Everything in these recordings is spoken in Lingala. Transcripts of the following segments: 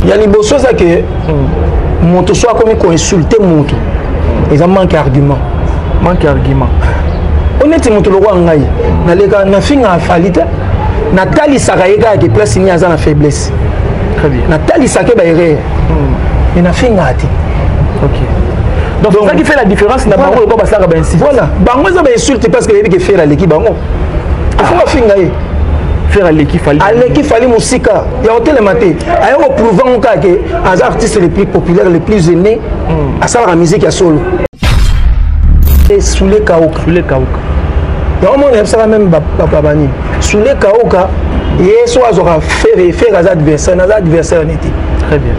Il y a des choses que mon soit comme insulter mon tour. Ils ont manqué d'arguments. Honnêtement, tout le monde a fait une fallite. Nathalie Saraïga qui place ni à la faiblesse. Très bien. Nathalie Sake Bayré. Il a fait une hâte. Ok. Donc c'est ça qui fait la différence. Voilà. Voilà. Bango ça insulte parce que il veut faire à l'équipe bango. Il faut faire une faire à l'équipe fallait. À l'équipe fallait musika. Il y a hôtel le matin. Ailleurs prouvant que les artistes les plus populaires, les plus aimés, à ça la musique à solo. Et sous les kaoka. Sous les kaoka. Il y a un moment où ça même babani. Sous les kaoka, et soit aura faire à adversaire n'était. Très bien.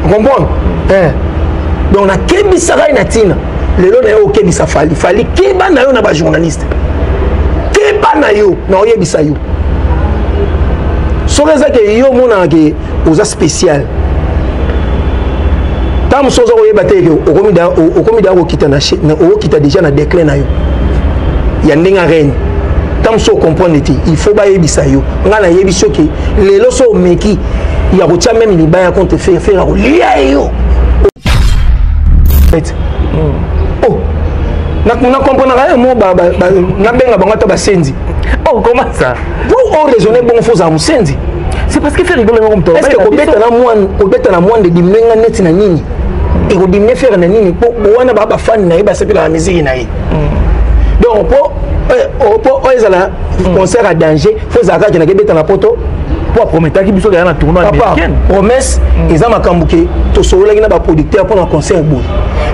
Vous comprenez? Donc on a kebi sarai natina. Les lots na kebi sa fali keba na yo na ba journaliste. Keba na yo na oyebisa yo. Soka za ke yo mona ke oza spécial. Tam soza oyeba te ke okomida okita na okita déjà na déclin na yo. Ya ndenga reine. Tam so comprendre te il faut ba yebisa yo. Nga na yebiso ke les lots so meki ya kotia même libaya compte faire lia yo. Oh, na comprendre rien moi na benga bango ta basendi. Oh, comment ça? Pour raisonner bon faux à musendi. C'est parce que fait rigoler comme toi. Est-ce que kobeta na moine de dimenga net na nini? Et ko dimne faire na nini pour wana ba fan na ba sepela la musique na yi. Donc pour ezala concert à danger, faut zaka ki na kebeta na poto. Pour promettre qui biso na tournoi américain. Promesse eza makambuke to solola na ba producteur pour un concert boy.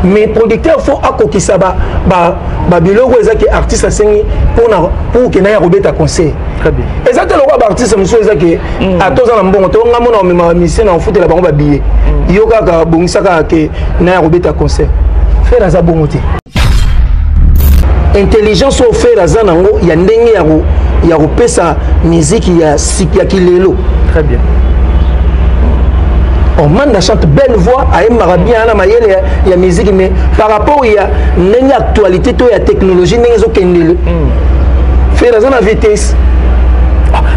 Mais producteur faut akokisa ba biloko ezaki artiste asengi pour que na ya robeta concert. Très bien. Exactement le artiste monsieur ezaki atoza na mbongo to ngamo na mema mission na footela bango ba billet. Yo kaka bongisaka ke na ya robeta concert. Faire za bongo te. Intelligence au faire za nango ya ndenge ya kopesa musique ya kilelo. Très bien. On manda chante belle voix à bien na mayele ya musique mais par rapport ya nenga actualité to ya technologie nenga zo kendele. Faire ça na vitesse.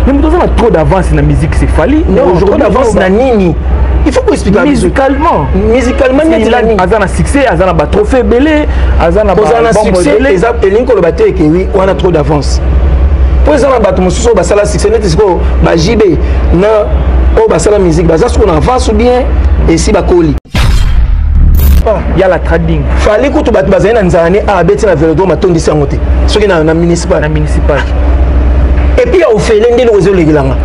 Même dans on a trop d'avance dans la musique c'est fali. Non, aujourd'hui d'avance na nini. Il faut expliquer musicalement. Musicalement il a un succès, azana ba trophée belé, azana ba succès les appelés ko le baté que oui, on a trop d'avance. Pour exemple bato mosusu ba sala succès net siko ba JB na oh bah c'est la musique bah ça ce qu'on avance ou bien et si bah colis il y a la trading fallait que tu battes bazin dans zane à bêter la vélodrome à ton d'ici en côté ce qui na municipal et puis au fait l'un des réseaux légalanga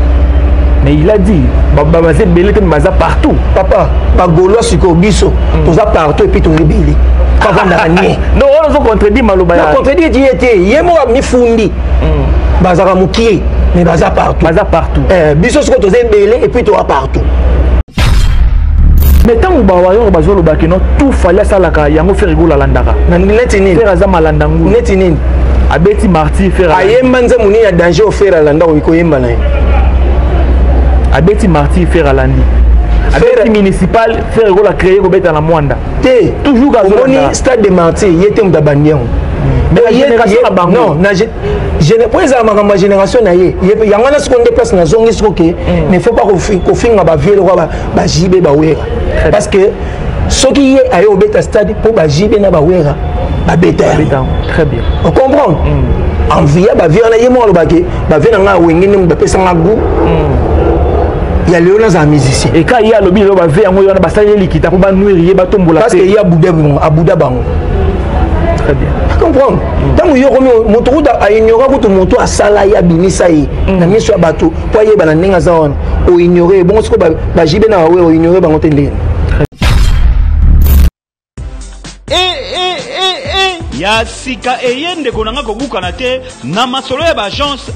mais il a dit bah bazin belé que baza partout papa pas gaulois sur biso tout ça partout et puis tout rebelle pas vendre rien non on a contredit maloba ya contredit dit était yemo mi fundi bazara mukie mais baza partout biso ce que tu es belé et puis tu vas partout mais tant que bawayo bazolo bakeno tout fallait ça la yango faire rigola landaka na netini faire za malandangu netini abeti marty faire ayemba nza muni ya danger au faire landa ko yemba na abeti marty faire alandi abeti municipal faire rigola créer ko beta na mwanda te toujours gazoni stade de marty yete mdabandian mais la génération à bango non na pour les ma génération na ye yangana ce qu'on déplace na zongi ce que mais faut pas qu'on finga ba vieux ba jibe ba wera parce que ce qui est ayo beta stade pour ba jibe na ba wera ba beta très bien on comprend en via ba vieux na ye mo lo ba ke ba vieux na nga wengene mu ba pesa nga gu il y a Léon za musicien et quand il y a le bilo ba vieux yango yona ba sali likita pour ba nuire ba tombola parce que il y a Abuda bango très bien. Tu comprends? Tant que tu as ignoré que tu as salaya binisaï, na miso bateau, pour y aller dans zone, ou ignorer, bon, ce que bah j'y vais na ouais, ou ignorer, bah on t'entend. Ya sika eyende konanga kobukana te na masolo ya agence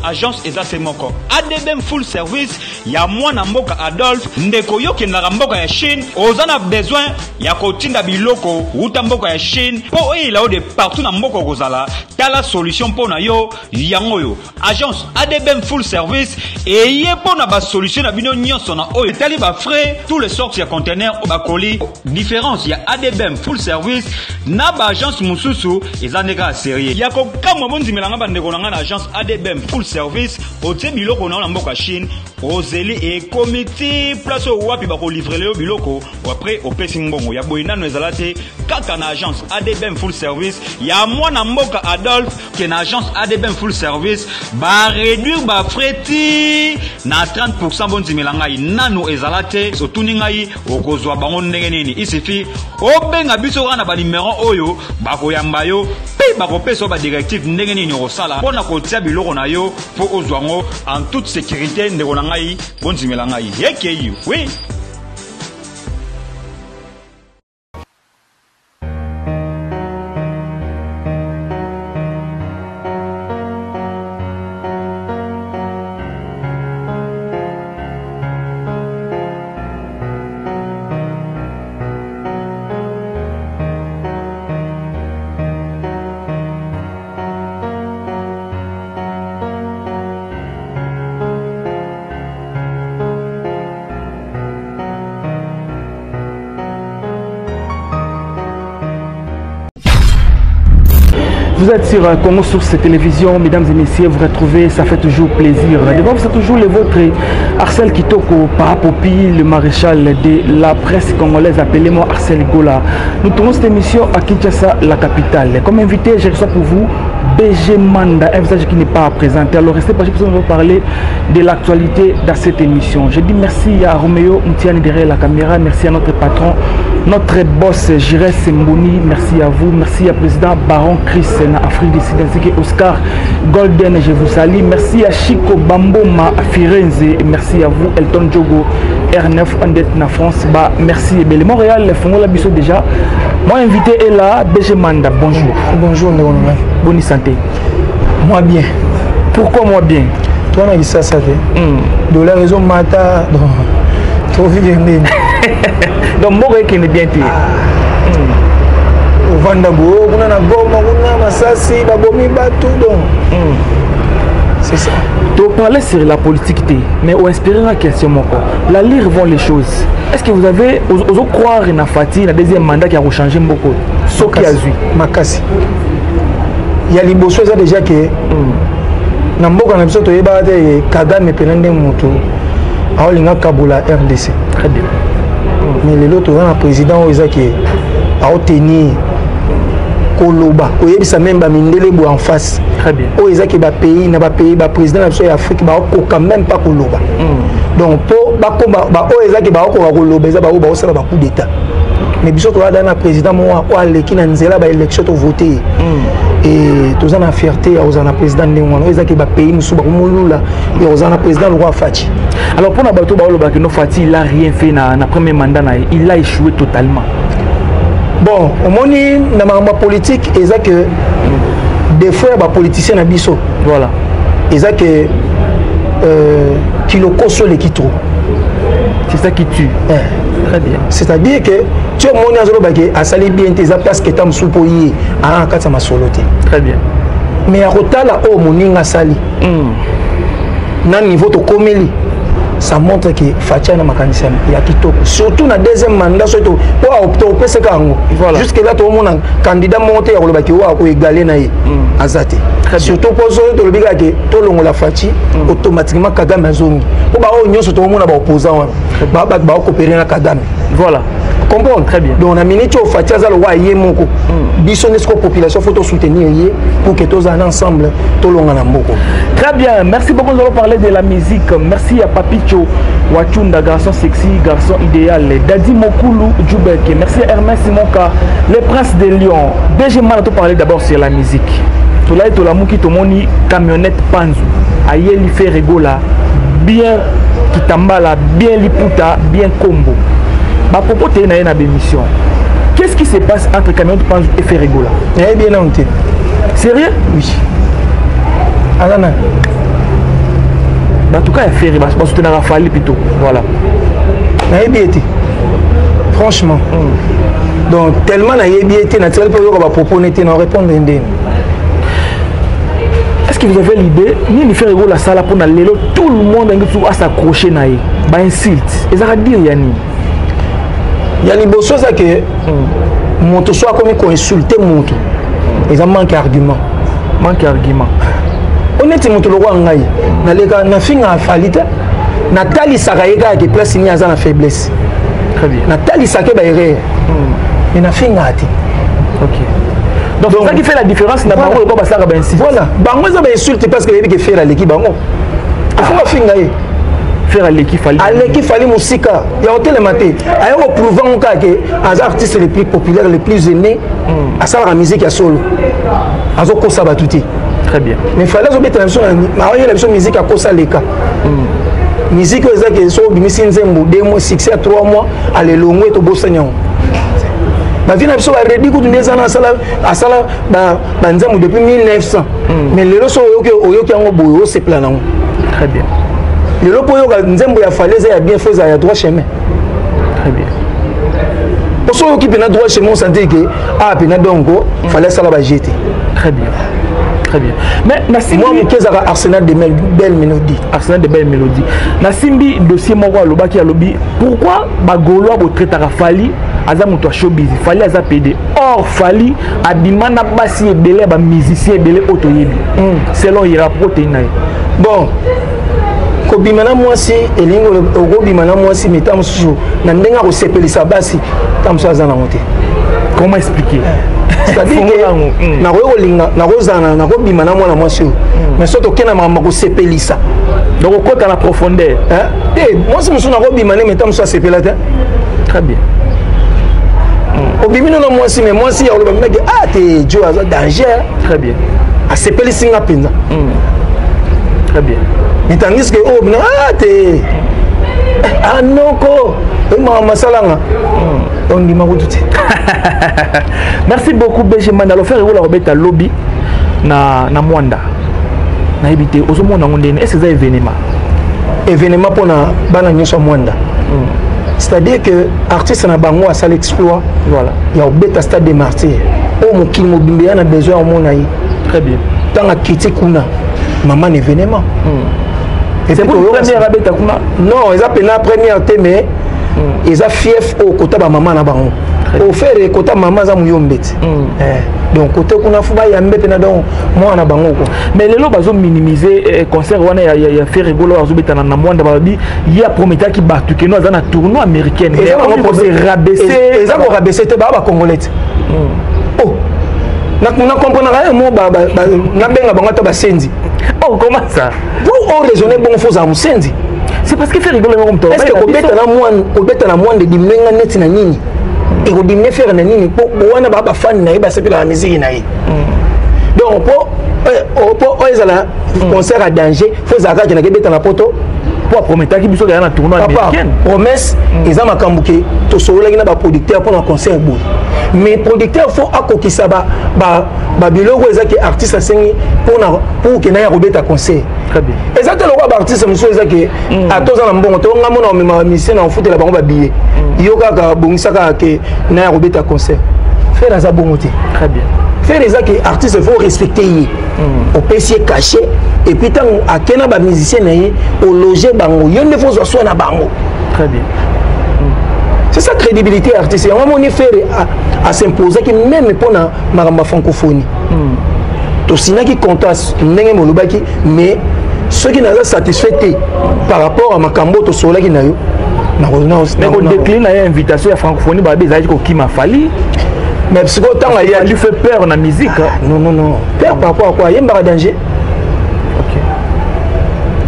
eza moko ADBM full service ya mwana mboka Adolphe ndeko yokendaka mboka ya Chine ozana besoin ya kotinda biloko uta mboka ya Chine po eyela de partout na mboka kozala tala solution po na yo yango yo agence ADBM full service eye po na ba solution na bino nyonso na oyo tali ba frais tous les sortes ya conteneurs ba colis différence ya ADBM full service na ba agence mususu ezandeka sérieux yako kama bonzi melanga bandeko na agence ADBM full service otie biloko na mboka Chine ozeli et comité place au wapi ba ko livrer le biloko après au Mbongo ya boyina no ezalate kaka na agence ADBM full service ya mwana mboka Adolphe qui na agence ADBM full service ba réduire ba freti na 30% bonzimela ngai nanu ezalate sotuni ngai okozwa bango ndenge nini il suffit obenga biso wana ba numéro oyo ba koyamba yo pe ba kopesa ba directive ndenge nini osala pona kotia biloko na yo po ozwango en toute sécurité ndeko na ngai bonzimela ngai yekeyo oui. Vous êtes sur Congo Source Télévision, mesdames et messieurs, vous retrouvez, ça fait toujours plaisir. Devant vous, c'est toujours le vôtre, Arcel Kitoko, Parapopi, le maréchal de la presse congolaise, appelez-moi Arcel Gola. Nous tournons cette émission à Kinshasa, la capitale. Comme invité, j'ai reçu pour vous BG Manda, un visage qui n'est pas présenté. Alors restez pas, nous allons parler de l'actualité dans cette émission. Je dis merci à Roméo Moutiani derrière la caméra, merci à notre patron, notre boss Jires Mbouni, merci à vous, merci à président Baron Chris na Afrique du Sud ainsi que Oscar Golden, je vous salue, merci à Chico Bamboma à Firenze, merci à vous Elton Diogo R9 Andet na France, bah merci et Montréal, le Fongo la biso déjà. Mon invité est là, BG Manda, bonjour. Bonjour Ndongo. Bonne santé. Moi bien. Pourquoi moi bien? Toi on a dit ça de la raison mata trop bien. Donc moi qui est bien tiré. Vandago, on a goma, on a masasi, babomi batu donc. C'est ça. Tu parlais sur la politique, mais au inspirer la question, la lire vont les choses. Est-ce que vous avez, osez croire en Fati, le deuxième mandat qui a changé beaucoup? Ce qui a vu. Makasi. Il y a les beaux choses déjà que. Namboka na biso to yeba de Kagame penande moto. Aolinga Kabula RDC. Très bien. Mais les autres ont un président qui a obtenu Koloba, oyebisa même ba mindele bo en face. Très bien. O ezaki ba pays na ba pays ba président de l'Afrique ba ko même pas Koloba. Donc pour ba komba ba o ezaki ba ko Koloba eza ba o ba osala ba coup d'état. Mais biso to ada na président mo o aleki na nzela ba élection to voter. Et tous en fierté aux en président ndengwana ezaki ba pays musu ba komulula et aux en président le roi Fati. Alors pour Nabato Baoloba que no Fati il a rien fait na premier mandat na il a échoué totalement. Bon, au moni dans ma politique, ils ont que des fois les politiciens n'abisso. Voilà. Ils ont que qui le consolent et qui trouvent. C'est ça qui tue. Très bien. C'est-à-dire que tu as mon azolo bagé à salir bien tes parce que tu as soupoyé à un cas ma soloté. Très bien. Mais à rotala au moninga sali. Nan niveau to komeli. Ça montre que Fatia n'a pas de kitoko. Surtout dans le deuxième mandat, surtout pour opter au PCK. Jusque là, tout le monde candidat monté à le égaler naï azate. Surtout pour ceux qui ont dit tout le monde la Fati automatiquement Kagame zone. Pour que tout le monde a opposant, va coopérer avec Kagame. Voilà. Comprends très bien. Donc on a mis au Fatia za le roi yemoko. Bisonnesco population faut soutenir pour que tous ensemble tout le monde en moko. Très bien. Merci beaucoup. Nous allons parler de la musique. Merci à Papicho Wachunda, garçon sexy, garçon idéal. Dadi Mokulu Djoubek. Merci à Hermès Simonka, le prince de Lyon. BG Manda tout parler d'abord sur la musique. Tout là et tout là mouki tout moni camionnette Panzu. Aïe li fait rigola. Bien Kitambala, bien Liputa, bien Combo. Ma propos t'es na bémission. Qu'est-ce qui se passe entre camionnette Panzu et Ferrigola? Eh bien non. Sérieux? Oui. Alana. En tout cas, il y a Ferry, parce que tu n'as pas plutôt. Voilà. Franchement. Donc, tellement il y a bien été naturel pour qu'on va proposer de répondre. Est-ce que vous avez l'idée, ni faire la salle pour aller tout le monde a s'accrocher à bah insulte. Et ça va dire Yanni. Il y a des choses que mon soit comme qu'on insulte mon tour. Ils ont manqué d'arguments. Manque d'arguments. Honnêtement, tout le roi ngaï. Na finga falite. Nathalie Saraïga qui place ni azana faiblesse. Très bien. Nathalie Sake ba erreur. Mais na fait ngati. OK. Donc c'est ça qui fait la différence na bango ko basaka ba insulte. Voilà. Bango za ba insulte parce que yebi que faire l'équipe bango. Il faut ba finga ye. Faire l'équipe fallait. À l'équipe fallait musika. Il y a hôtel maté. Ayo prouvant que az artistes les plus populaires les plus aimés à ça la musique à solo. Azo ko sabatuti. Très bien. Mais il fallait mettre la musique à cause de l'écart. Musique, c'est ça qui est 2 mois, 6 à 3 mois, aller long et au beau seigneur. Ma vie n'a pas été réduite depuis 1900. Mais les gens ont c'est plan. Très bien. Les gens ont fallu bien fait à droit chemin. Très bien. Pour ceux qui ont droit chemin, on sentait que il fallait ça la jeter. Très bien. Très bien. Mais Nassimbi, moi, je suis Arsenal de belles mélodies. Arsenal de belles mélodies. Nassimbi, dossier Moro à Lobaki à Lobby, pourquoi Bagolo a traité à Fali, Azamuto showbiz, Fali Aza PD. Or, Fali a demandé à Bassi et Belé, à musicien et Belé Otoyebi. Selon il rapporte. Bon. Kobimana moi si elingo Kobimana moi si metam sou na ndenga ko sepelisa basi tam so azana monter. Comment expliquer? C'est-à-dire que na rolinga na rozana na Kobimana moi na moi si mais surtout kena mama ko sepelisa. Donc quand à la profondeur, moi si musu na Kobimana metam so sepelata. Très bien. Kobimina na moi si mais moi si ya lo bameke te Dieu a danger. Très bien. A sepelisa nga penza. Très bien. Mais tandis que oh t'es anoko masalanga on dit ma route. Merci beaucoup Benjamin alors faire la robeta lobby na Mwanda na habité au monde na ngondene est-ce que ça événement pour na bana nyoso Mwanda. C'est-à-dire que artiste na bango a ça l'exploit. Voilà. Il y a beta stade des martyrs. Oh mon kin mobimbe a besoin au monde ayi. Très bien. Tant à quitter kuna maman événement. C'est pour la première abeta kuna. Non, ils appellent la première mais ils a fief au côté de maman na bango. Au faire côté maman za muyombet. Donc côté kuna fuba ya mbete na donc moi na bango ko. Mais les lots bazo minimiser concert wana ya faire rigolo bazo beta na Mwanda babi ya prometteur qui battu que nous dans un tournoi américain. Ils ont proposé rabaisser, ils ont rabaisser te ba congolais. Oh. Na comprendre rien moi na benga bango ta ba sendi. Oh, comment ça? Vous raisonnez bon faux à Musendi. C'est parce que fait rigoler comme toi. Est-ce que Kobeta na moine de dimlenga net na nini? Et ko dimne faire na nini po wana ba fan na ba sepela la musique na yi. Donc pour ezala concert à danger, faut zaka na kebeta na poto pour promettre qui biso na tournoi américain. Promesse ils ont makambuke to solola na ba producteur pour un concert boy. Mais producteur faut akokisa ba biloko ezaki artiste asengi pour que na ya robeta concert. Très bien. Exactement le artiste monsieur ezaki atoza na mbongo to ngamo na mema musicien na foot la bango ba billet. Yo kaka bongisaka ke na ya robeta concert. Faire ça bongo te. Très bien. Faire ezaki artiste faut respecter au PC caché et puis tant akena ba musicien na ye au loger bango yo ne faut so na bango. Très bien. C'est ça crédibilité artistique. On va faire à s'imposer que même pour la francophonie. Tout ce qui compte mais ceux qui n'ont pas satisfait par rapport à ma cambo to sola qui n'a eu. Mais on décline l'invitation à la francophonie, qui m'a fallu. Mais parce que tant il a dû faire peur dans la musique. Non. Peur par rapport à quoi? Il y a un danger. Ok.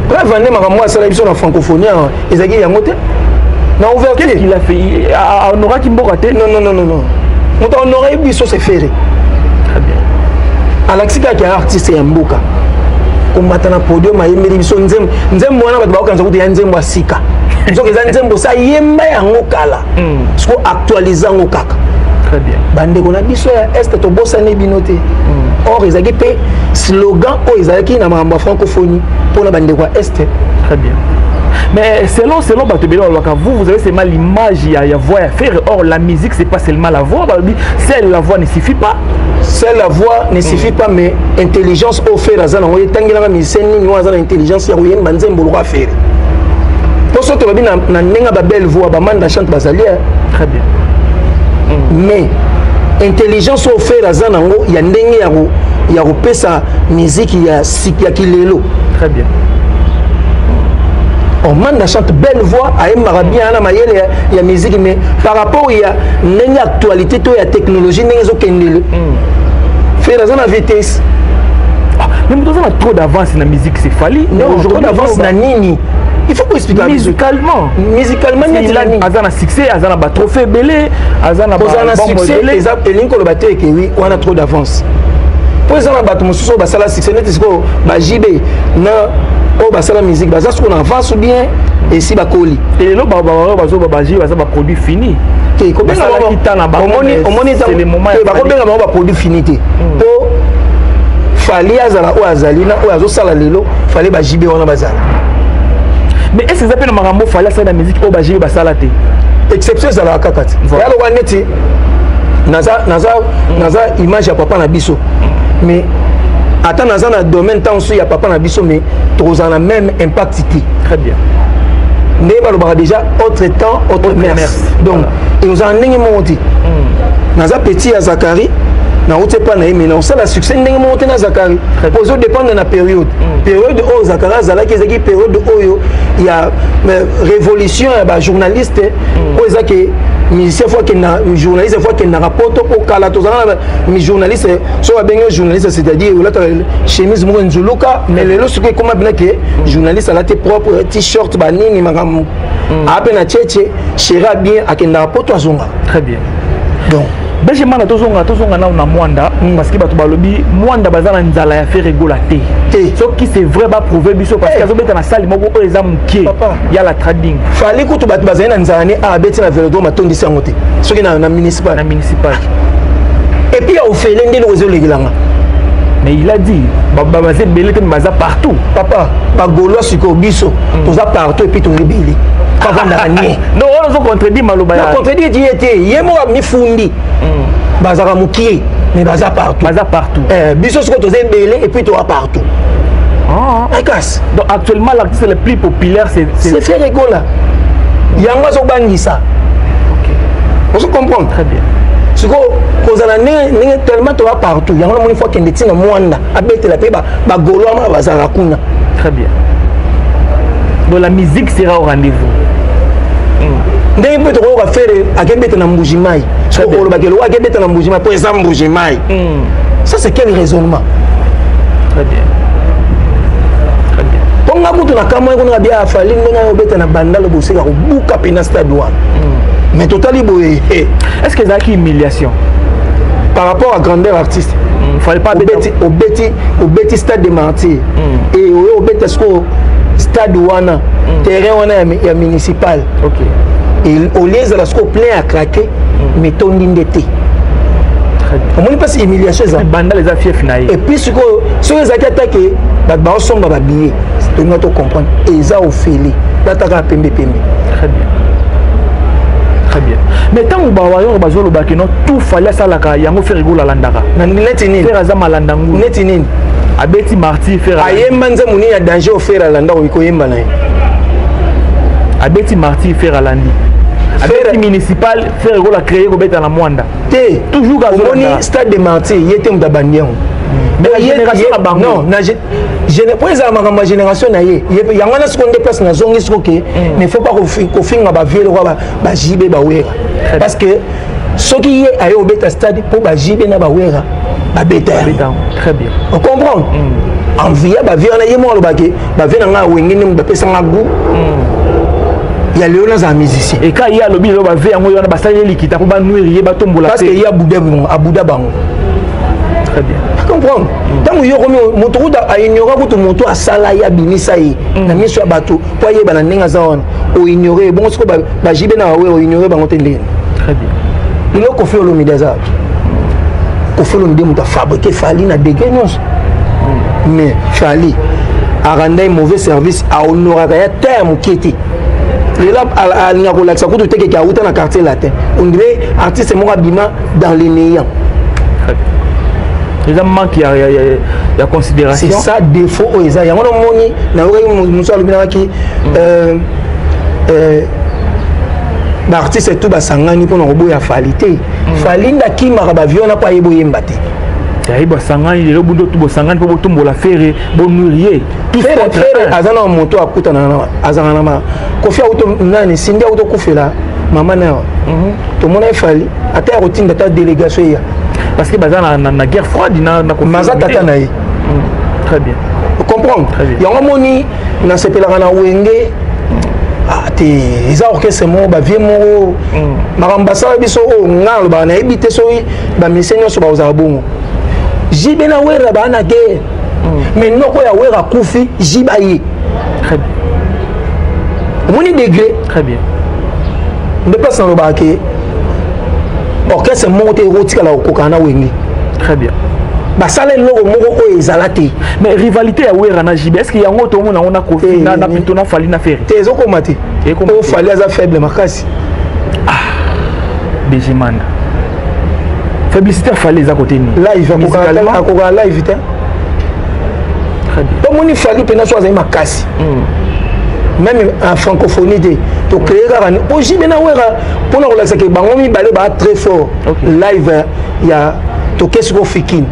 Bref, on a la francophonie, ils ont dit non, qu'est-ce qu'il a fait? On aura qui m'auraté? Non. On aurait eu ça c'est ferré. Très bien. Alexika qui est artiste et mboka. Combattant na podium a yemeli biso nzembo wana bato bakanza kuti ya nzembo asika. Nzoka za nzembo sa yemba ya ngokala. Sko actualiser ngokaka. Très bien. Bande kona biso ya est to bossa ne binote. Or ezaki pe slogan o ezaki na mamba francophonie pour la bande kwa est. Très bien. Mais selon vous avez seulement l'image, il y a voix à faire. Or, la musique, c'est pas seulement la voix. Seule la voix ne suffit pas. Seule la voix ne suffit pas, mais intelligence au faire. Intelligence, il y a une faire. Pour ça, tu as une belle voix, tu chante basalia. Très bien. Mais intelligence au faire, il y a une musique, il y a Sikya Kilelo. Très bien. on manda chante belle voix aimara bien na mayele ya musique mais par rapport ya ndenge actualité to ya technologie ndenge ezokendele faire dans la vitesse. Mais nous avons trop d'avance dans la musique, c'est fallu. Non, trop d'avance dans Nini. Il faut pas expliquer. Musicalement, il a un succès, il a un trophée belé, il a un succès. Et l'inco le batteur que oui, on a trop d'avance. Pour exemple, bateau monsieur au basala succès net est-ce que JB na au basala musique, basa ce qu'on avance ou bien et si bakoli. Et le produit fini. C'est le moment. Produit fini. Pour fallait azala ou azalina ou azosala lelo fallait ba JB wana bazala. Mais est-ce que ça peut marambo fallait ça la musique au ba JB basala te? Exception za la kakati. Ya lo waneti naza image ya papa na biso. Mais attends naza na domaine tant sur ya papa na biso mais tous en a même impact. Très bien. Mais ba déjà autre temps autre merci. Donc et nous en ndenge monti. Naza petit ya Zakari na route pas na mais non ça la succès ndenge monté na Zakari aux autres dépend de la période où Zakari zala qui période où il y a révolution ba journaliste où ça que musicien fois que na journaliste fois que na rapporte au kala to zana mi journaliste so ba bengo journaliste c'est-à-dire là chemise mo nzuluka mais le lo ce que comment bien que journaliste a tes propre t-shirt ba nini magam après na tchétché chera bien akenda rapporte à zonga. Très bien. Donc Benjamin tozonga na mwanda parce que bato balobi mwanda bazana nzala ya faire rigolater. Ce qui c'est vrai ba prouver biso parce que azobeta na salle moko o eza mukie ya la trading. Fallait que tu bato bazana nzala ne a beti na velodrome tondi sangote. Ce qui na municipal. Et puis au fait l'ende le réseau legilanga. Mais il a dit babazé belé te baza partout. Papa, ba golo siko biso, toza partout et puis to rebeli. Non, on a contredit Maloba. On a contredit qui était. Yemo a mis fundi. Bazara Moukié, mais baza partout. Baza partout. Biso ce que tu as belé et puis tu as partout. Ah. Donc actuellement l'artiste le plus populaire c'est fait rigola. Yanga so bangisa. OK. On se comprend très bien. Ce que cause la ne tellement tu as partout. Yanga une fois qu'il est dans Mwanda, abete la pe ba golo ma bazara kuna. Très bien. Donc la musique sera au rendez-vous. Ndenge peut on faire akebeta na mbujimai. So ko ba kelo akebeta na mbujimai pour exemple mbujimai. Ça c'est quel raisonnement? Très bien. Très bien. Ponga mutu na kama ko na bia afali ndenge obeta na bandalo boseka ko buka pena stade one. Mais totalement boye. Est-ce que ça qui humiliation par rapport à grandeur artiste? Fallait pas obeti stade de Martyr. Et obeti sko stade wana terrain wana ya municipal. OK. Et au lieu de la scope plein à craquer mais ton indété. On ne pas humiliation ça. Banda les affaires naï. Et puis ce que les attaquer ba ba somba ba billet. Tu dois te comprendre. Et ça au félé. Bataka pembe pembe. Très bien. Très bien. Mais tant que bawayo bazolo bakeno tout fallait ça la ka yango faire rigola landaka. Na netini. Faire azama landangu. Netini. Abeti Marty faire. Ayemba nze muni ya danger au faire landa ko yemba na. Abeti Marty faire alandi. Abeti municipal faire rigola créer ko beta na mwanda. Té toujours gazoni stade de Marty yete mdabandian. Mais la génération à Bango. Non, je ne peux pas ma génération naie. Il y a un second déplace dans zone mais il faut pas qu'on finisse ba vieux ba JB ba wera. Parce que ce qui est à au beta stade pour ba JB na ba wera ba beta. Très bien. On comprend. En via ba vieux na yemo lo baké ba vieux na wengine ba pesa ngagu. Il y a Léonas un musicien. Et quand il y a le bilo ba vieux ngo yona ba sali likita pour ba nourrir ba tombola. Parce qu'il y a Bouddha Bango. Très bien. Comprendre. Tant que yo moto a ignorer que tout moto a sala ya binisa yi na miso bato po ye bana ninga zawana o ignorer bon ce que ba jibe na we o ignorer ba ngotende. Très bien. Il ko fait le midaza. Ko fait le ndemu ta fabriquer fali na déguenos. Mais fali a rendre mauvais service a honorer ya terme qui était. Les là à l'inga ko laksa ko to teke ka uta na quartier latin. On dirait artiste mo abima dans les néants. Les hommes manquent, il y a considération. C'est ça, défaut. Il y a un moni, l'artiste est tout basangani pour nous reboyer à falité. Falinda qui m'a rabavion n'a pas éboué mbate. Taïba Sangani, le Bundo Tubo Sangani, pour tomber la ferre, bon nourrier. Tout ça. Ferre, Azana moto à Koutana, Azanama. Kofi Auto Nani, Cindy Auto Koufela, Maman. Tout le monde a fallu. À ta routine de ta délégation. Parce que Bazana na guerre froide, il n'a pas Mazata Tanaï. Très bien. Vous comprenez? Il y a un moni, dans ce pays-là, Wenge. Ils ont orchestré mon vieux mot. Marambasa biso ngal ba na ebité so ba misenyo so ba uzabungu. Jibena wera ba na guerre. Mais noko ya wera kufi jibaye. Très bien. Moni degré. Très bien. Ne pas sans le baquet. Orchestre monté rotika la okokana wengi. Très bien. Basale loro moko o ezalate. Mais rivalité à wera na jibe est-ce qu'il y a un autre monde on a kofi na plutôt na fali na faire. Tezo komate. O fali aza faible makasi. Béjimana. Faiblité à fali les à côté ni. Live à koka live ta. Très bien. Comme on y fali pena choisir makasi. Même en francophonie to créer garani o jibena wera pour nous relaxer que bango mi balé ba très fort. Live il y a to qu'est-ce qu'on fikin.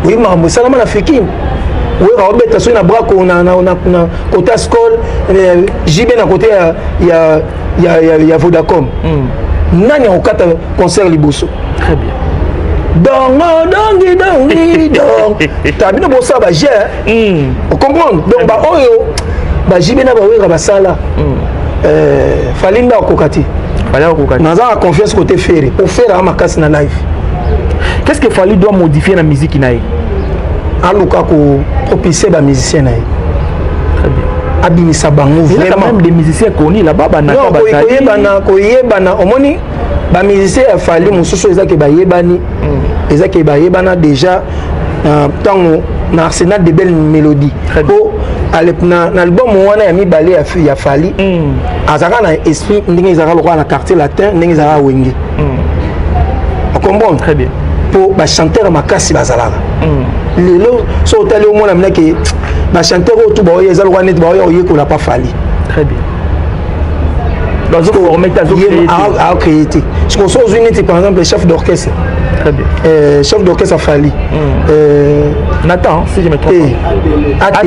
Oui mais ça na fikin. Oui Robert so na brako na côté school jibena côté il y a Vodacom. Nani au kata concert liboso. Très bien. Dongi t'as bien bossa ba j'ai. On comprend donc ba oyo ba jibena ba wera ba sala. Falinda okokati. Fallait okokati. Naza a confiance côté ferré pour faire à makasi na live. Qu'est-ce que Fali doit modifier la musique naïe? Aluka ko propulser ba musicien naïe. Très bien. Abimisa bango vraiment. Il y a même des musiciens connus là-bas bana non ko yebana omoni ba musicien a Fali mususu ezaki ba yebani. Ezaki ba yebana déjà tango na arsenal de belles mélodies. Pour l'album wana ya mibale ya Fali azaka na esprit ndenge ezaka lokwa na quartier latin ndenge ezaka wenge. On comprend très bien. Pour ba chanteur makasi bazalaka. Lelo so tali au mona mnake ba chanteur tout ba yeza lokwa net ba oye ko la pas Fali. Très bien. Donc on met à créer. Ce qu'on soit unité par exemple le chef d'orchestre. Très bien. Chef d'orchestre a Fali. Nathan, si je me trompe pas.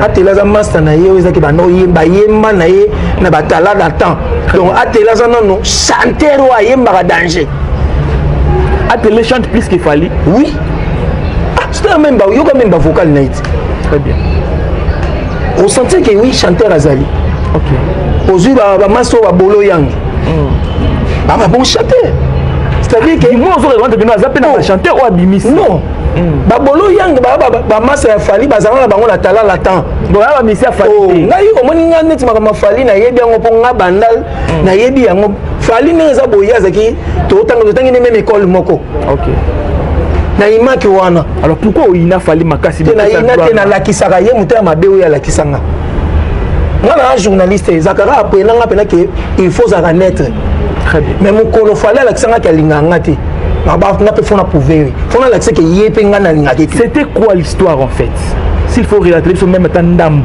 Atélé za master na ye ezaki ba no yemba yemba na ye na batala Nathan. Donc Atélé za non chanteur wa yemba danger. Atélé chante plus que Fali. Oui. C'est même ba yo quand même ba vocal night. Très bien. On sentait que oui chanteur azali. OK. Aujourd'hui ba master wa bolo yang. Ba bon chanteur. C'est-à-dire que moi on aurait besoin de zapper na chanteur ou abimis. Non. Babolo yang ba masa ya Fali bazanga bango na tala latin. Bon ya ba misa Fali. Ngai omoni nga neti makama Fali na yebi yango po nga bandal na yebi yango Fali neza boya zaki to tangi ne même école moko. OK. Na imaki wana. Alors pourquoi ina Fali makasi na ina te na lakisaka ye muta mabe oya lakisanga. Moi na journaliste Zakara après nanga pena que il faut ça naître. Très bien. Mais mon kolo Fali lakisanga ka linganga te. C'était quoi l'histoire en fait? S'il faut relater sur même Tandam,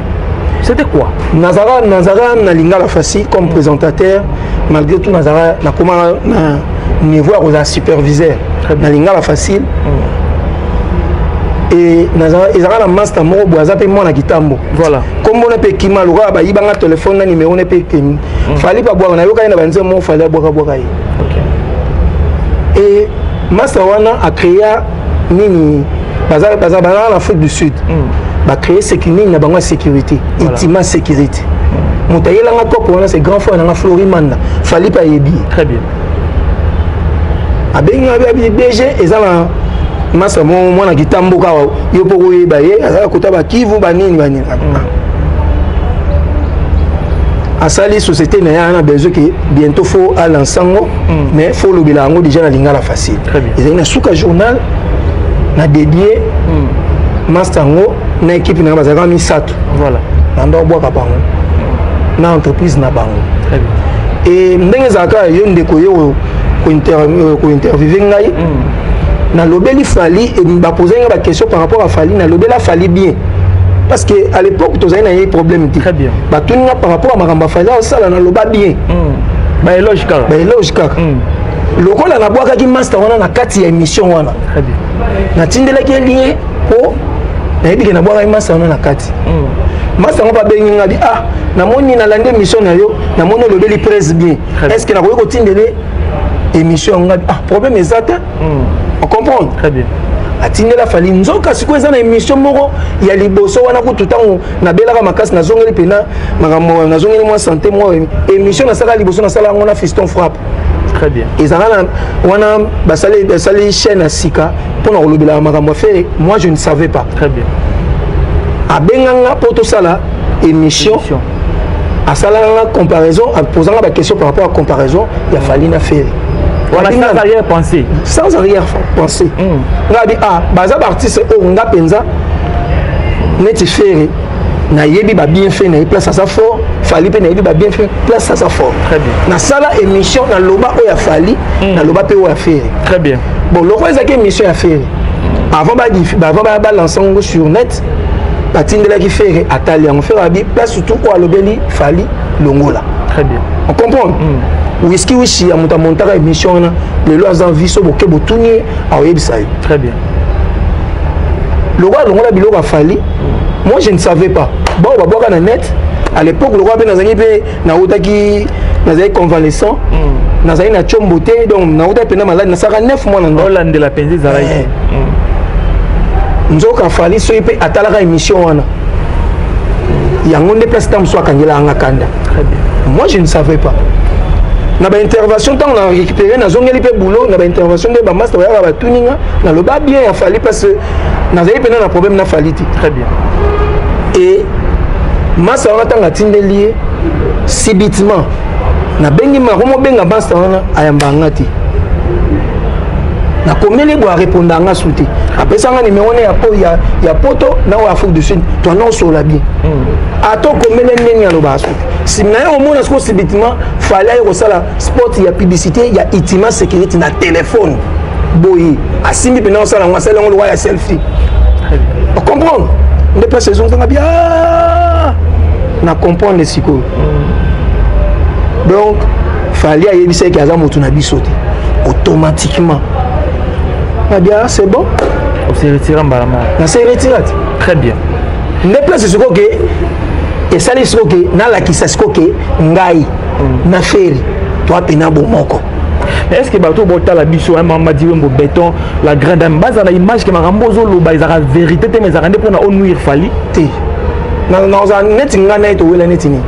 c'était quoi? Nazara na lingala facile comme présentateur, malgré tout Nazara na comment na niveau aux superviseur. Na lingala facile. Et Nazara ezara na master mo boaza pe mo na kitambo. Voilà. Comme on peut kima loka ba yibanga téléphone na numéro ne pe kemi. Fali pa boa na yoka na banze mo fali boka boka yi. OK. Et Master Wana a créé nini bazar en Afrique du Sud. Ba créer sécurité na bango sécurité, intima sécurité. Moutayela nga top wana c'est grand frère na Florimanda. Fali pa yebi. Très bien. Abenga abi BG ezala Master mo na kitambo ka yo poko yeba ye azala kotaba kivu banini banini. Asali société na besoin que bientôt faut aller ensemble mais faut le bilango déjà na lingala facile. Ils ont un souka journal na dédié master ngo na équipe na bazaka mi sato. Voilà. Nando boka bango. Na entreprise na bango. Très bien. Et ndenge zaka yo ndeko yo ko interviewer ngai. Na lobeli Fali et ba poser nga ba question par rapport à Fali na lobela Fali bien. Parce qu'à l'époque, tu as eu un problème. Très bien. Par rapport à Maramba Fali, ça, on a le bas bien. Bah, logique. Bah, logique. lokola na bwakaki master wana na kati ya émission wana natindelaki lié po nayebi ke na bwakaki master wana na kati master ngo babengi ngadi namoni nalandi émission na yo namoni olobeli presse bien est-ce que nakoki kotindele émission ngadi problème eza te on comprend très bien atindela fali nzoka siko eza na émission moko ya liboso wana kutu tango nabelaka makasi nazongeli pena makambo nazongeli mwa santé mwa émission nasala liboso nasala yango na Fiston Frappe très bien ezala wana basali chaîne à sika mpona kolobela makambo affaire moi je ne savais pas très bien abenganga po tosala émission asalanga comparaison aposanga baquestion par rapport à comparaison ya fali na fere sans arrière-pensée. Sans arrière-pensée. Ngabi baza artiste o nga penza neti faire na yebi ba bien fait na place à sa fort, fali pe na yebi ba bien fait place à sa fort. Très bien. Na sala émission na loba o ya fali, na loba pe o ya faire. Très bien. Bon, loko ezaki émission ya faire. Avant ba lancer sur net, ba tindela ki faire atali en faire abi place surtout ko alobeli fali longola. Très bien. On comprend? Whisky wishi ya muta montaka émission na lelo azan viso boke botuni awebisa yo. Très bien. Le roi longola biloko fali. Moi je ne savais pas. Bon ba boka na net à l'époque le roi pe nazangi pe na utaki nazai convalescent. Nazai na chombote donc na utaki pe na malade na saka 9 mois na ndo. Hollande la penzi zaraï. Nzoka fali so pe atalaka émission wana. Yango nde place tam so akangela anga kanda. Très bien. Moi je ne savais pas. Na ba intervention tant on a récupéré na zongeli pe boulot na ba intervention de ba master ya ba tuninga na le ba bien a fallu parce que na zai pena na problème na faliti. Très bien. Et master on tanga tindeli subitement na bengi ma romo benga master on ayamba ngati na komeli bo répondre nga souté après ça nga numéro ya poto na wa Afrique du Sud to annonce la bien ato komeli ndeni alo ba souté si na au monde est-ce subitement fallait resala sport ya publicité ya itima sécurité na téléphone boyi asimbi pena osala ngwa sala ngolo ya selfie on comprend on est pas saison ça bien na comprendre les psycho donc fallait yebisa ki aza motu na bisote automatiquement bien c'est bon on s'est retiré en balama on s'est retiré très bien ne place ce que et ça les ce que na la qui ça ce que ngai na feri toi pena bomoko est-ce que bato bota la biso un mama dit mo béton la grande dame base na image que marambozo lo ba izaka vérité te mais za rende pour na onuir fali te na za net ngana eto wela netini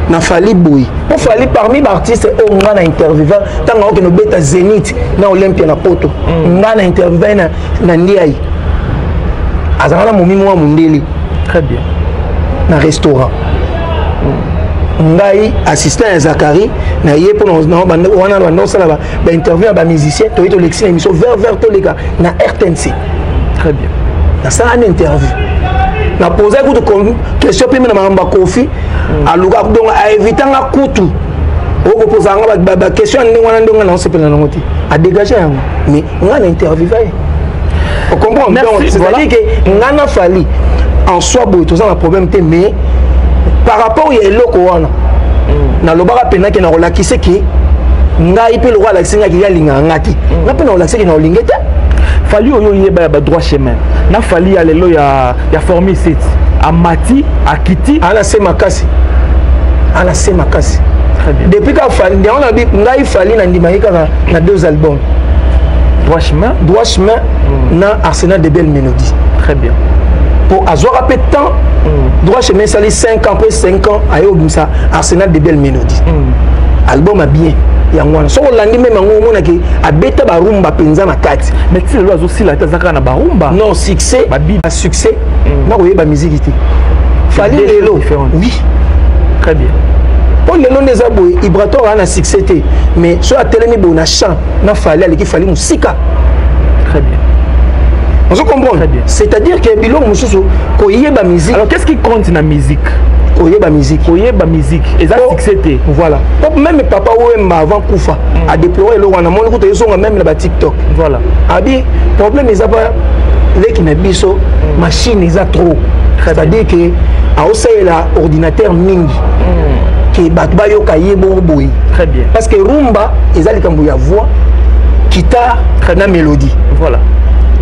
na fali boy pour fali parmi les artistes au ngana intervieweur tant que no beta Zénith na Olympia na poto ngana intervieweur na ndiai azana momi mo mundeli très bien na restaurant ngai assistant à Zakari na yé pour on a annoncé là ba interview ba musicien to to l'excellent émission vers to les gars na RTNC très bien na ça une interview na poser une question puis na mamba kofi aluka donc a éviter nga kutu o poser nga ba question ni wana ndonga na sepela na ngoti a dégager yango mais on a interviewé on comprend donc c'est-à-dire que ngana fali en soi boy tout ça un problème mais par rapport à eloko wana na lobaka pena ke na rolakise ki ngai pe lokwa la singa ki ya linga ngati na pena rolakise ki na olingete fali oyo yeba ba droit chemin na fali ya lelo ya formi set amati akiti ala se makasi très bien depuis ka fali on a dit ngai fali na ndima yika na 2 albums droit chemin na Arsenal de belles mélodies très bien pour avoir un peu de temps droit chemin ça les 5 ans après 5 ans à ça Arsenal de belles mélodies album a bien yangwana so landi même ngo mona ki abeta ba rumba penza na kati mais tu le lozo si la tazaka na ba rumba non succès ba succès na ko yeba musique ité fali lelo oui très bien pour lelo ndeza boy Ibrator ana succès té mais so a telemi bo na chant na fali ali ki fali musika très bien on se comprend c'est-à-dire que bilo mususu ko yeba musique alors qu'est-ce qui compte na musique koyeba musique et ça succès voilà même papa Wemba avant Koufa a déployé le wana mon écoute ils même là TikTok voilà abi problème ils a pas les qui na biso machine ils a trop c'est-à-dire que a aussi la ordinateur mingi que batba yoka yebo boy. Très bien. Parce que rumba ezali kambu ya voix, guitare na mélodie. Voilà.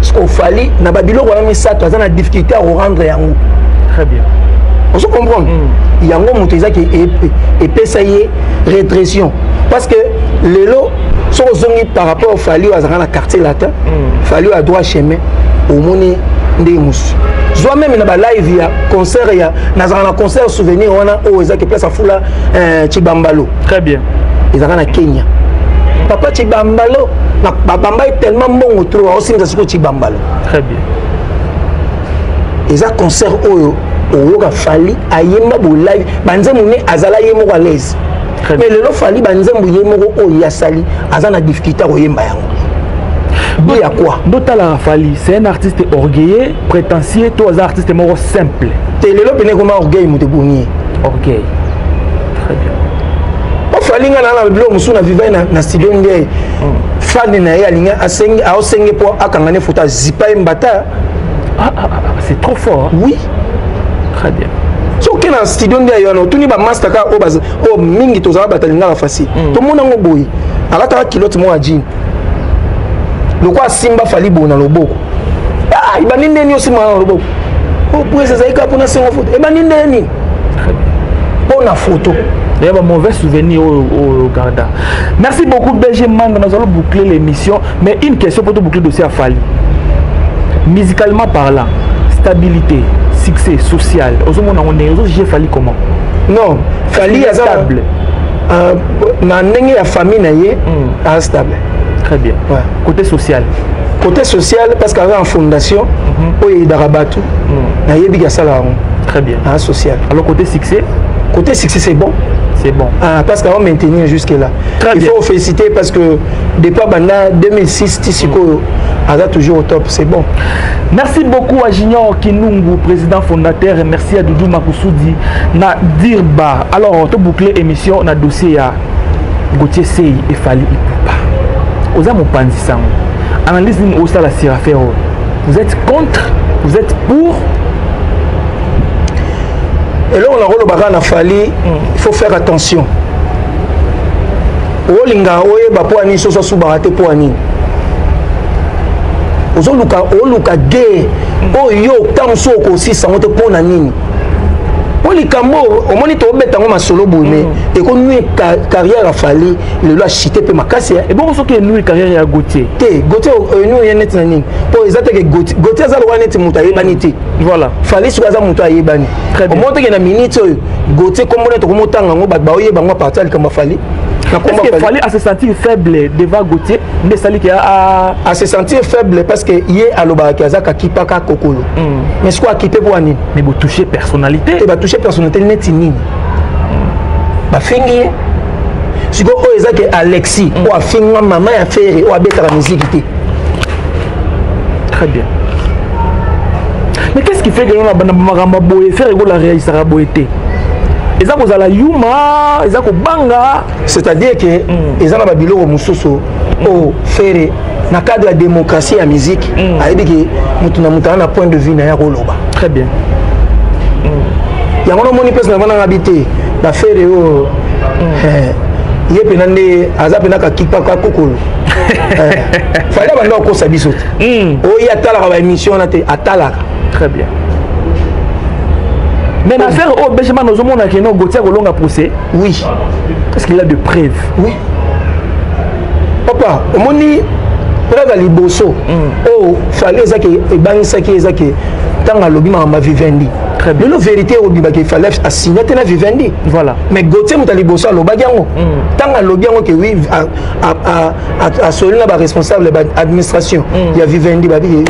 Ce qu'on fallait na babilo wana misato azana difficulté à rendre yango. Très bien. On se comprend. Yango moto ezaki epesa ye rétrétion parce que lelo so zongi par rapport au fallait azana na quartier latin, fallait à droit chemin au moni ndemus. Soit même na ba live ya concert ya na concert souvenir wana o ezaki place à fula Chibambalo. Très bien. Ezaka na Kenya. Papa Chibambalo na babamba tellement bon trop aussi na siko Chibambalo. Très bien. Eza concert oyo oyoka fali ayemba bo live banzembo ne azala yemo à l'aise. Mais lelo fali banzembo yemo o yasali azana difficulté ko yemba yango. Il y a quoi? D'autres la Fali, c'est un artiste orgueilleux, prétentieux, toi un artiste mort simple. T'es le lopé comment orgueil moute bouni. Orgueil. Très bien. O fali nga na bilo musu na vivre na studio ndé. Fan na ya linga asengi a osenge po akangane photo zipa mbata. C'est trop fort. Hein? Oui. Très bien. So que na studio ndé yo no tuni ba master ka o baz o mingi to za batalinga facile. To mona ngo boyi. Alata kilote mo ajini. Le quoi Simba fali bon dans le boko. Ah, il va n'y aller aussi dans le boko. Oh, pour ça, il pour national photo. Il va n'y aller. Bonne photo. Il y a un mauvais souvenir au Garda. Merci beaucoup, BG Manga. Nous allons boucler l'émission. Mais une question pour te boucler le dossier à Fali. Musicalement parlant, stabilité, succès social. J'ai Fali comment? Non, Fali est stable. Na nengi ya famille na ye stable. Très bien. Ouais. Côté social. Côté social, parce qu'il y a une fondation, il y a Darabatu, il y a Salaron. Très bien. Social. Alors côté succès? Côté succès, c'est bon. C'est bon. Parce qu'on va maintenir jusque-là. Il faut féliciter parce que depuis 2006, Tissiko a toujours au top. C'est bon. Merci beaucoup à Junior Kinungu, président fondateur. Et merci à Doudou Makoussoudi, na Dirba. Alors, on va boucler l'émission dans le dossier à Gauthier Sey et Fali Ipupa. Vous avez mon pandisang. Analyse au stade la Sirafero. Vous êtes contre? Vous êtes pour? Et là, on a rôle au baran à Fali. Il faut faire attention. Olinga oye ba po ani soso subarate po ani. Ozo luka gay. O yo tamso ko si sangote po na nini. Olikambo au moniteur bête en solo boumé et qu'on nous carrière a fallu le loi chité pe makasi et bon ce que nous carrière à Gauthier nous y net nani pour les attaques Gauthier za loi net muta yebanité voilà fallait sur za muta yebani au monte que na minute Gauthier comme on est au motanga ngo ba oyeba ngo partir comme fallait est-ce qu'il fallait à se sentir faible devant Gauthier mais ça lui à se sentir faible parce que yé à l'obaka zaka kipaka kokolo mais ce quoi kipe pour ani mais vous toucher personnalité et va toucher personnalité net nini ba fingi si go o ezake Alexis ou a finga maman ya faire ou a beta la musique té très bien mais qu'est-ce qui fait que on a bana boye faire la réussir à boyeté eza ko zala yuma eza ko banga c'est-à-dire que eza na babilo ko musoso o faire na cadre de la démocratie à musique ayebi que mutu na mutu na point de vue na ya koloba très bien yango no moni pesa na bana habité ba faire o ye penande aza penaka kipa ka kokolo fallait banda ko sabiso o ya tala ba émission na te atala très bien. Mais l'affaire au Benjamin Nozomon a qu'il y a Gauthier Golonga procès. Oui. Est-ce qu'il a de preuves? Oui. Papa, au moni preuve à liboso. Oh, fallait ça que bang ça qui est ça que tant à lobby ma vivendi. Très bien. La vérité au biba qu'il fallait assigner na vivendi. Voilà. Mais Gauthier mta liboso à lobagiango. Tant à lobiango que oui à celui là responsable de l'administration. Il y a vivendi ba oui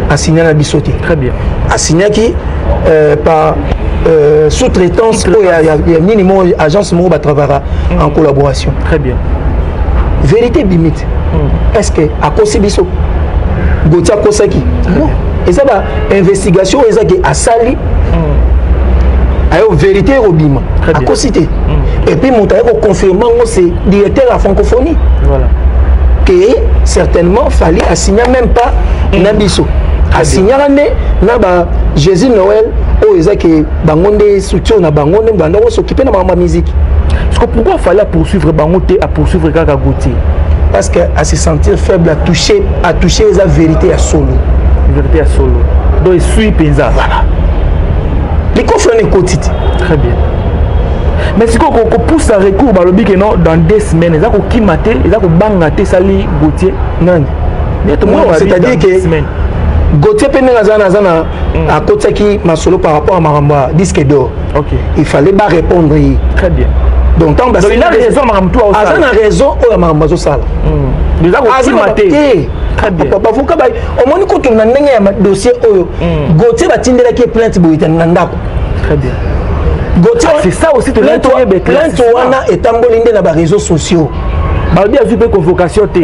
assigné na bisoté. Très bien. Assigné qui par sous-traitance il y a minimum agence mo ba travaillera en collaboration. Très bien. Vérité limite. Est-ce que à Kosibiso Gauthier Kosaki non et ça va investigation et ça qui a sali ayo vérité robima à Kosité et puis mon taille confirmant c'est directeur à francophonie voilà que certainement fallait assigner même pas Nabiso assigner na ba Jésus Noël oh ezaki bangonde soutien na bangonde banda ko s'occuper na ma musique. Parce que pourquoi fallait poursuivre bangote à poursuivre Kaka Gauthier? Parce que à se sentir faible à toucher la vérité à solo. Vérité à solo. Donc il suit Penza. Voilà. Les coffres ne quotidien. Très bien. Mais si on pousse un recours dans 2 semaines, ils ont kimaté, ils ont bangaté Sali Gauthier. Non. C'est-à-dire que Gauthier Penazana a côté Masolo par rapport à Maramba disque d'or. Ok. Il fallait pas répondre. Très bien. Donc il a raison Maramba toi aussi. Il a raison au Maramba zo sala. Déjà ko kimaté. Très bien. Papa fuka ba au moins ko tuna ndenge ya dossier oyo. Gauthier ba tindela ki plainte boyita ndako. Très bien. C'est ça aussi de plainte wana etambolinde na ba réseaux sociaux. Ba bien vu convocation té.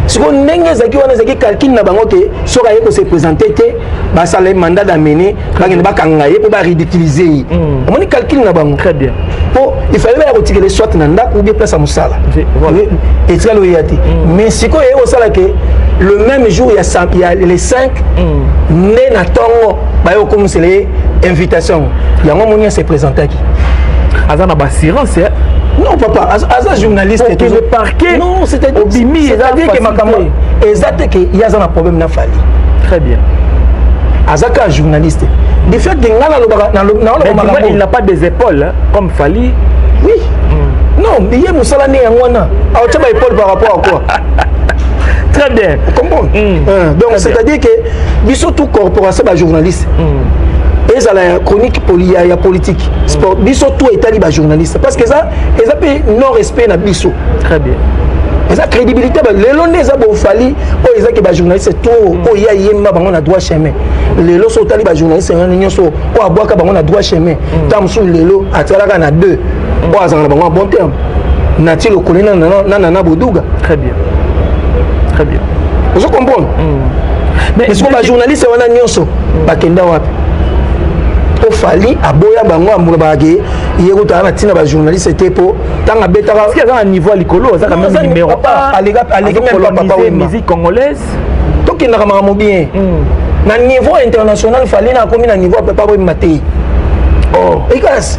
Si on ndenge zaki wana zaki calcul na bango ke soka yeko se présenter té ba sala mandat d'amener ba ngene ba kangaye pour ba ridiculiser. On moni calcul na bango. Très bien. Pour il fallait ba retirer les soit na ndako ou bien place à musala. Voilà. Et tu lo yati. Mais si ko yeko sala ke le même jour il y a les 5 né na tongo ba yo commencer les invitations. Il y a un moment se présenter qui azana ba assurance. Non papa, Aza journaliste et le parquet. Non, c'est-à-dire que Makambo exact que il y a un problème na fali. Très bien. Azaka journaliste. Du fait que il n'a pas des épaules hein, comme Fali. Oui. Non, mais il y a Moussala né en wana. Alors tu as épaule par rapport à quoi? Très bien. Comment? Donc c'est-à-dire que biso tout corporation ba journaliste. Et ça la chronique politique sport biso tout état libre journaliste parce que ça ils appellent non respect na biso. Très bien. Et ça crédibilité les longs ça bon fali oh ils que ba journaliste tout oh ya yemba bango na droit chemin les lots sont libre journaliste en union so oh aboaka bango na droit chemin tam sous les lots atalaka na 2 oh azanga bango bon terme nati le colonel na boduga. Très bien. Très bien. Vous comprenez? Mais ce que ba journaliste wana nyonso ba kenda wapi au fali aboya bango amulabage yego tana tina ba journaliste était pour tanga betara parce qu'il y a un niveau à l'écolo ça quand même numéro 1 allez même papa musique congolaise to ki na kama bien na niveau international fali na komi na niveau papa bo maté oh ekas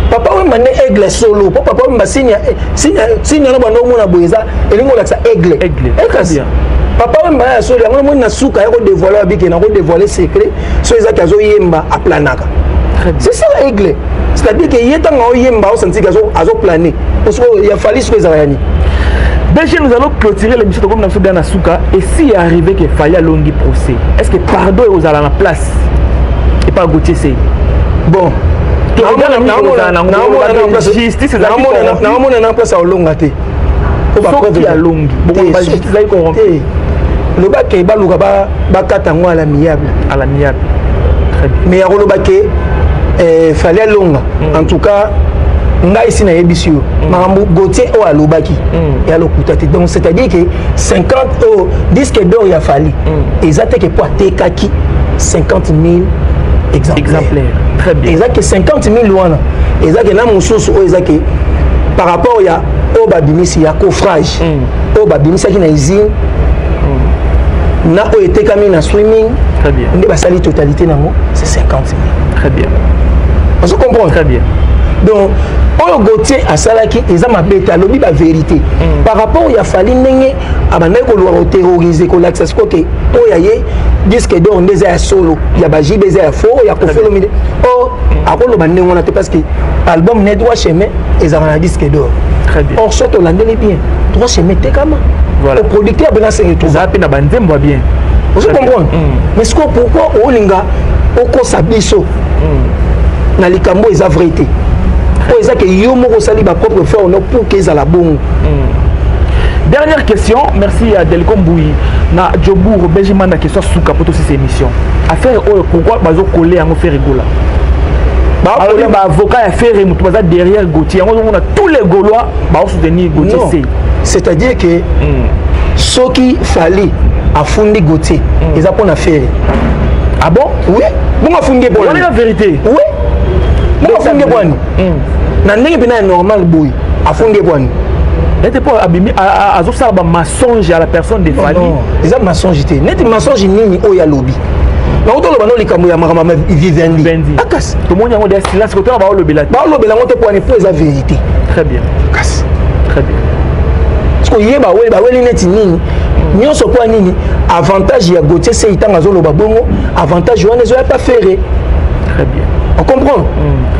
papa bo mané aigle solo papa bo mbasinya sinya na bano mona boyeza elingo la sa aigle ekas papa wemba ya solo yango moni na suka ya ko dévoiler abiki na ko dévoiler secret so ezaki azo yemba a planaka. C'est ça la règle. C'est-à-dire que yeta nga yemba au senti azo planer parce que il a fallu ce que ça yani. Déjà nous allons clôturer l'émission comme nous dans suka et si arrivé que fallait longi procès. Est-ce que pardon aux à la place et pas Gauthier c'est bon. Justice c'est na place au longate. Qui a longi. Bon ba justice là corrompu. Le bac est balouka ba katango à l'amiable. À l'amiable. Très bien. Mais le bac fallait longa. En tout cas, nga ici na ebisio. Marambo Gauthier o alobaki. Et alokutati. Donc c'est-à-dire que 50 disque d'or il a fallu. Exact que pour tekaki 50 000 exemplaires. Très bien. Exact que 50 000 wana. Exact que na mususu o exact que par rapport il y a au babimisi ya coffrage. Au babimisi qui na usine. Na o été comme na swimming. Très bien. On va salir totalité nango, c'est 50 000. Très bien. On se comprend. Très bien. Donc, on Gauthier à Salaki, ils ont bêta lobby la vérité. Par rapport il a fallu n'engue abandonner ko lo terroriser ko l'accès ko ke o yaye disque d'or ndeza ya solo, ya ba JB ya faux, ya ko felo mide. Oh, akolo bande on a parce que album net droit chemin ils ont un disque d'or. Très bien. Or sorte Hollandais les bien. Droit chemin te kama. Voilà. Le producteur ben c'est tout. Ça pe na bandem va bien. Vous comprenez? Mais ce pourquoi Olinga oko sabiso na likambo eza vérité. Pour ça que yo moko sali ba propre frère no pour que ça la bon. Dernière question, merci à Delcom Boui na Djobour Benjamin na question sous capot aussi cette émission. Affaire pourquoi bazo coller en faire rigola. Alors ba avocat a fait mutu baza derrière Gauthier. On a tous les Gaulois ba soutenir Gauthier. C'est-à-dire que ce qui fallait à fonder Gauthier, ils ont pas affaire. Ah bon? Oui. Bon, à fonder bon. On est la vérité. Oui. Bon, à fonder bon. Na n'est pas normal boy. À fonder bon. N'était pas abîmé à ça mensonge à la personne des familles. Ils ont mensonge. N'était mensonge ni au ya lobby. na oto loba no likambo ya makama Vivendi akasi to moni yango de silence ko to ba lo belati ba lo belango te pour eza vérité très bien kasi très bien parce que yeba weli neti nini nyonso kwa nini avantage ya Gauthier c'est itanga zo loba bongo avantage wana zo ya pas faire très bien on comprend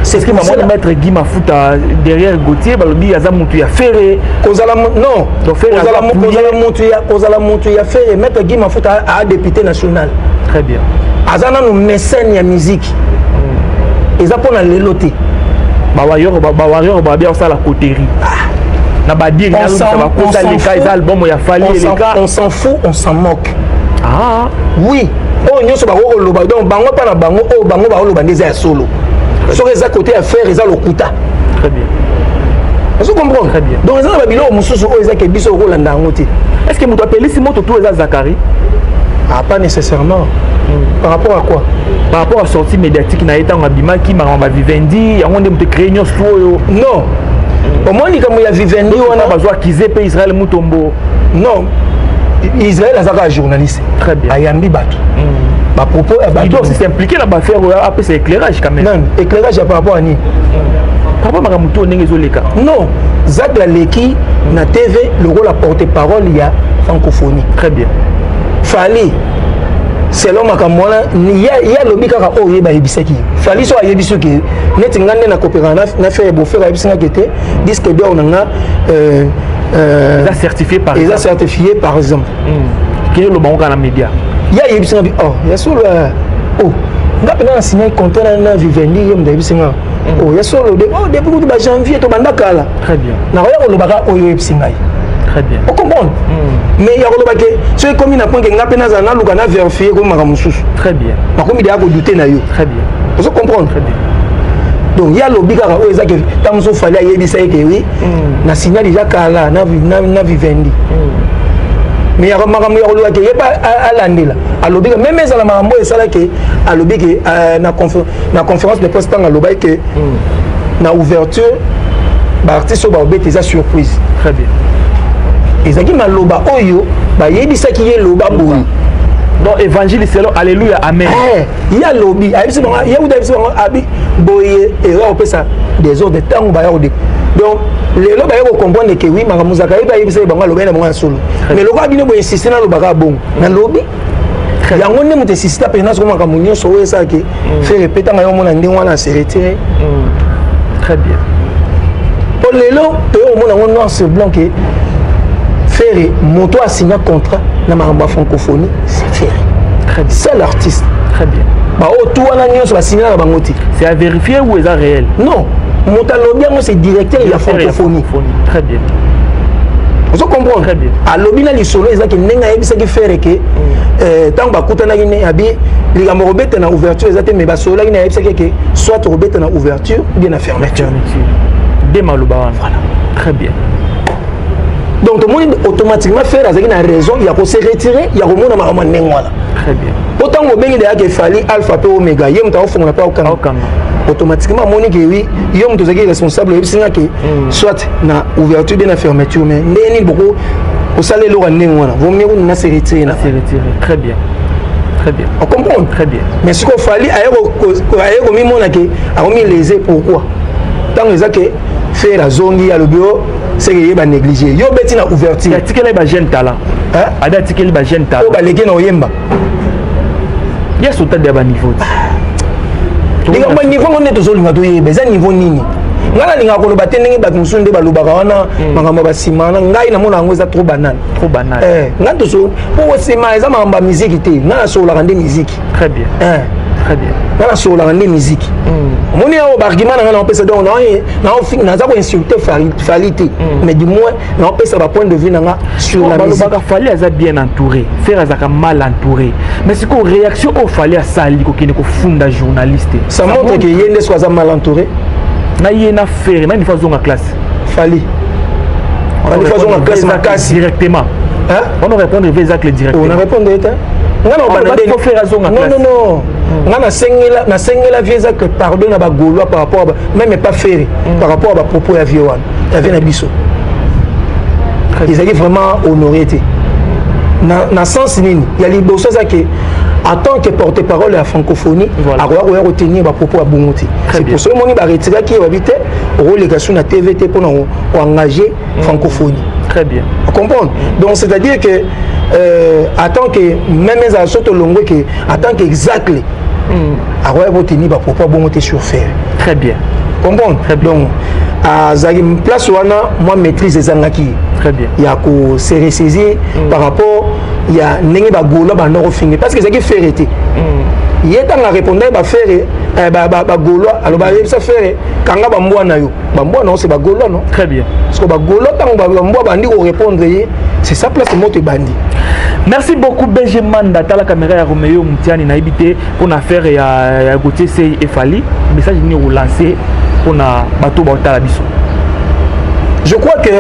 c'est ce que maman maître Guy Mafuta derrière Gauthier balobi aza mutu ya ferré kozala non kozala mutu ya ferré maître Guy Mafuta a député national très bien azana no mécène ya musique eza pona lelo te ba warrior ba bien ça la coterie na ba dire na ça va causer les cas les albums ya fali les gars on s'en fout on s'en moque ah oui oh nyonso ba ko loba donc bango pa na bango oh bango ba loba ndeza ya solo so eza côté à faire eza lokuta très bien vous comprenez très bien donc eza ba bilo mususu o eza ke biso ko landa ngote est-ce que muto appelle si moto tout eza Zakari ah pas nécessairement par rapport à quoi par rapport à sortie médiatique na état ngabima ki maramba Vivendi yango ndem te créer nyonso oyo non au moins ni comme ya Vivendi wana bazwa kize pe Israël Mutombo non Israël azaka journaliste très bien ayambi bato ba propos il doit aussi s'impliquer là ba faire après c'est éclairage quand même non éclairage par rapport à ni par rapport à muto ndenge ezoleka non Zak la leki na TV le rôle à porte-parole il y a francophonie très bien fali selon makamona ya lobi kaka o yeba yebisaki fali so ayebiso ke neti ngande na coopération na faire beau faire yebisinga kete disque d'or nga certifié par exemple quel est le banque dans les médias ya yebisinga bi oh ya solo oh ngape na signé contrat na Vivendi yem yebisinga oh ya solo de oh depuis ba janvier to bandaka la très bien na ya lo baka o yebisinga très bien on comprend mais ya lo baka so comme na point que ngape na za na luka na vérifier ko makamususu très bien makomi de ko douter na yo très bien vous comprenez très bien donc il y a lobby kaka o ezaki tamso fali ayebisa ke oui na signal déjà kala na Vivendi mais ya makambo ya lobby ke yeba alandela a lobby même ezala makambo esala ke a lobby ke na conférence de presse tanga lobby ke na ouverture ba artiste ba obete za surprise très bien ezaki maloba oyo ba yebisa ki ye loba boyi donc évangile selon alléluia amen il y a lobby ayebisa ba ya uda ayebisa ba abi boye era opesa des ordres de temps ba ya ode donc les loba ya ko comprendre que oui maka muzaka yeba yebisa ba ngalo na mwa solo mais loba bino bo insister na loba ka bon na lobby yango ne muté insista pe na so maka munyo so wesa ke faire répéter ngayo mona ndingwa na se retirer très bien pour lelo to mona ngo noir sur blanc que faire moto a signé contrat na maramba francophonie c'est faire très bien c'est l'artiste très bien bah oh tout wana nyonso ba signé na bangoti c'est à vérifier ou est-ce réel non Moutalobi c'est directeur de la francophonie très bien vous comprenez très bien à lobina li solo ezaki nenga yebisa ki faire que tant ba kutana ki abi ligambo robete na ouverture ezate mais ba solo ki na yebisa que soit robete na ouverture ou bien na fermeture de maluba voilà très bien donc tout le monde automatiquement faire azaki na raison il y a ko se retirer il y a ko mona ma nengwana très bien autant ngo bengi de yake fali alpha pe omega yem ta ofunga pa okanga automatiquement moni que oui yom to zaki responsable yebisinga que soit na ouverture bien na fermeture mais ndeni beaucoup au salé lo nengwana vaut mieux na se retirer na se retirer très bien très bien on comprend très bien mais ce qu'on fallait ayeko mi mona que a mis léser pourquoi tant ezaki faire la zongi à le bureau c'est que yeba négliger yo beti na ouverture ya tikela ba jeune talent hein ada tikela ba jeune talent o ba leke na oyemba ya sota de ba niveau linga ba niveau ngone to zolinga to yeba za niveau nini ngala linga ko lo batendenge ba musunde ba lobaka wana makamba ba simana ngai na mona ngo eza trop banal ngato so pour sima eza makamba musique te na so la rende musique très bien très bien na so la rende musique moni au argument na on peut se donner na za ko insulter falité mais du moins na on peut se point de vue na sur la musique ba fallait aza bien entouré faire azaka mal entouré mais c'est quoi réaction au fallait à sali ko kene ko funda journaliste ça montre que yende soit mal entouré na yena faire na une fois zonga classe fali on une fois zonga classe ma casse directement hein on répondre avec le directement on répondre non na sengela vieza que pardon na ba gaulois par rapport même pas faire par rapport à propos ya vieux ya vient na biso ils allaient vraiment honorer na sens nini ya liboso ça que en tant que porte-parole de la francophonie, à retenir propos à Bongote. C'est pour ça que je retire qui habite au rôle de la TVT pour engager francophonie. Très bien. Vous comprenez? Donc c'est-à-dire que en tant que même les assos longue que en tant qu'exact à retenir propos à Bongote sur faire. Très bien. Vous comprenez? Donc à Zagim place où moi maîtrise les angaki. Très bien. Il y a que se ressaisir par rapport il y a n'engue ba golo ba nord fini parce que c'est qui fait été. Il y a dans la répondre ba faire ba golo alors ba ça faire kanga ba mbwana yo. Ba mbwana c'est ba golo non? Très bien. Parce que ba golo tant ba mbwa bandi ko répondre c'est ça place moto bandi. Merci beaucoup Benjamin Data la caméra ya Romeo Mutiani na ibité pour na faire ya Gauthier Sey et Fali message ni relancer pour na bateau ba la biso. Je crois que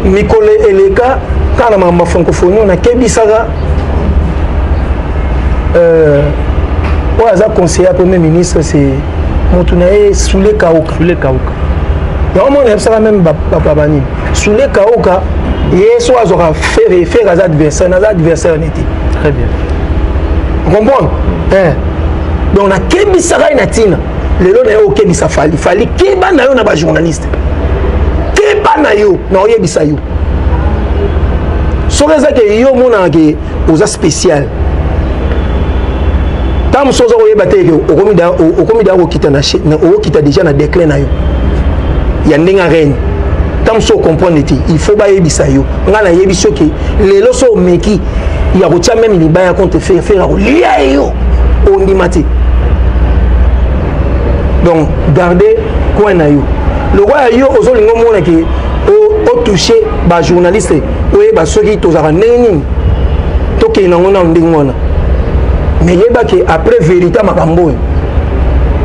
Mikole Eleka quand ma francophonie on a Kebisara conseiller premier ministre c'est Motunae Soule Kaoka. Soule Kaoka. Donc on aime ça même babani. Soule Kaoka et soit aura faire à adversaire n'était. Très bien. Vous comprenez? Donc on a Kebisara natina. Le lot est OK bisa fali keba na yo na ba journaliste. Keba na yo na oyebisa yo. Soka que yo mona ke oza spécial. Tam soza oyeba te ke okomida okita na okita déjà na déclin na yo. Ya ndenga reine. Tam so comprendre te il faut ba yebisa yo. Nga na yebiso ke lelo so meki ya kotia même libaya contre faire lia yo ondimati. Donc gardez coin na yo. Le roi yo ozolingo mona ke o toucher ba journaliste oye ba soki tozara neni to ke na ngona ndingona. Mais yeba ke après vérité makambo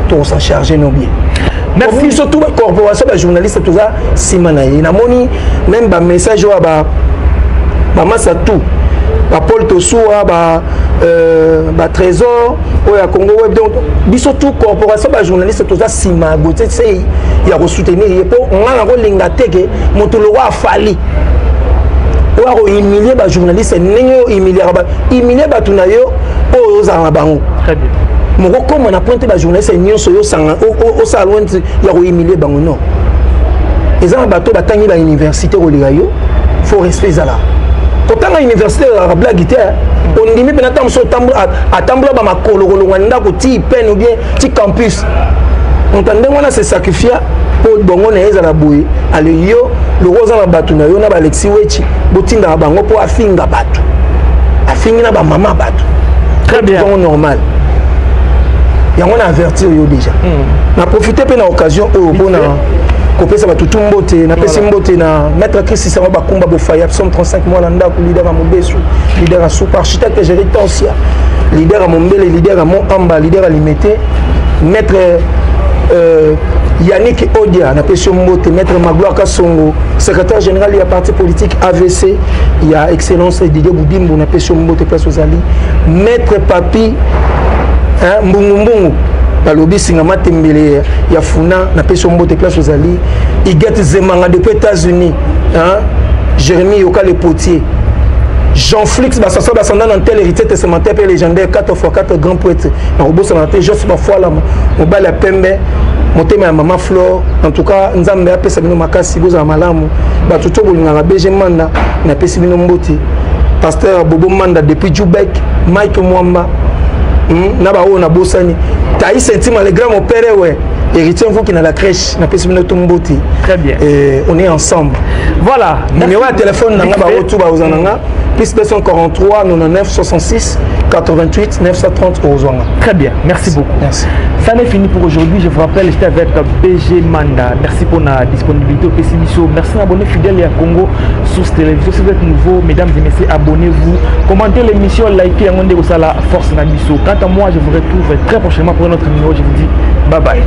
to s'en charger no bien. Merci surtout corporation ba journaliste toza simana ye na moni même ba message wa ba massa tout ba Paul Tosoua ba Trésor oya Congo Web donc biso tout corporation ba journaliste toza sima gote sei ya ko soutenir ye po ngana ko linga teke moto lo wa fali oya ko humilier ba journaliste nengo humilier ba tunayo o za bango. Très bien. Moko comme on a pointé ba journaliste nyonso yo sanga o salon ya ko humilier bango non. Ezana bato batangi ba université ko liga yo faut respect zala. Quand on a l'université de blague, on dit que nous sommes à Tambla, petit peine ou bien petit campus. On a se sacrifier pour bon les araboué. Allez yo le rose en batu na yo na Alexis Wechi botinda bango pour afinga batu. Afinga ba maman batu. Très bien. Normal. Et on a averti yo déjà. On a profité de l'occasion au bon kopesa batutumbote na pesi mbote na maître Christ Samba Bakumba Bofaya 35 mois na ndako leader à Mobesu leader à Soupa architecte Géritensia leader à Mombele leader à Moamba leader à Limité maître Yannick Odia na pesi mbote maître Magloire Kasongo secrétaire général du parti politique AVC il y a excellence Didier Boudimbo na pesi mbote place aux alliés maître Papi Mbungu balobi singa matembele ya funa na peso mbote place aux alliés Iget Zemanga depuis États-Unis Jérémy Yoka le potier Jean-Flix Bassassa Bassanda dans tel héritier testamentaire pour légendaire 4x4 grands poètes na obosa na te juste parfois là mobile ya pembe motema ya mama Flore en tout cas nzambe apesa bino makasi boza malamu batuto bolinga BG Manda na pesi bino mboti pasteur Bobo Manda depuis Djoubek Mike Mwamba naba o na bosani taï sentiment le grand mon père ouais héritier vous qui na la crèche na pesi bino tomboti. Très bien. Et on est ensemble. Voilà. Numéro de téléphone nanga ba otu ba ozananga plus 243 99 66 88 930 ozanga. Très bien. Merci beaucoup. Merci. Ça n'est fini pour aujourd'hui. Je vous rappelle, j'étais avec BG Manda. Merci pour la disponibilité au PCBISO. Merci d'abonner fidèle à Congo Source Télévision. Si vous êtes nouveau, mesdames et messieurs, abonnez-vous. Commentez l'émission, likez, la force Nabiso. Quant à moi, je vous retrouve très prochainement pour un autre numéro. Je vous dis bye bye.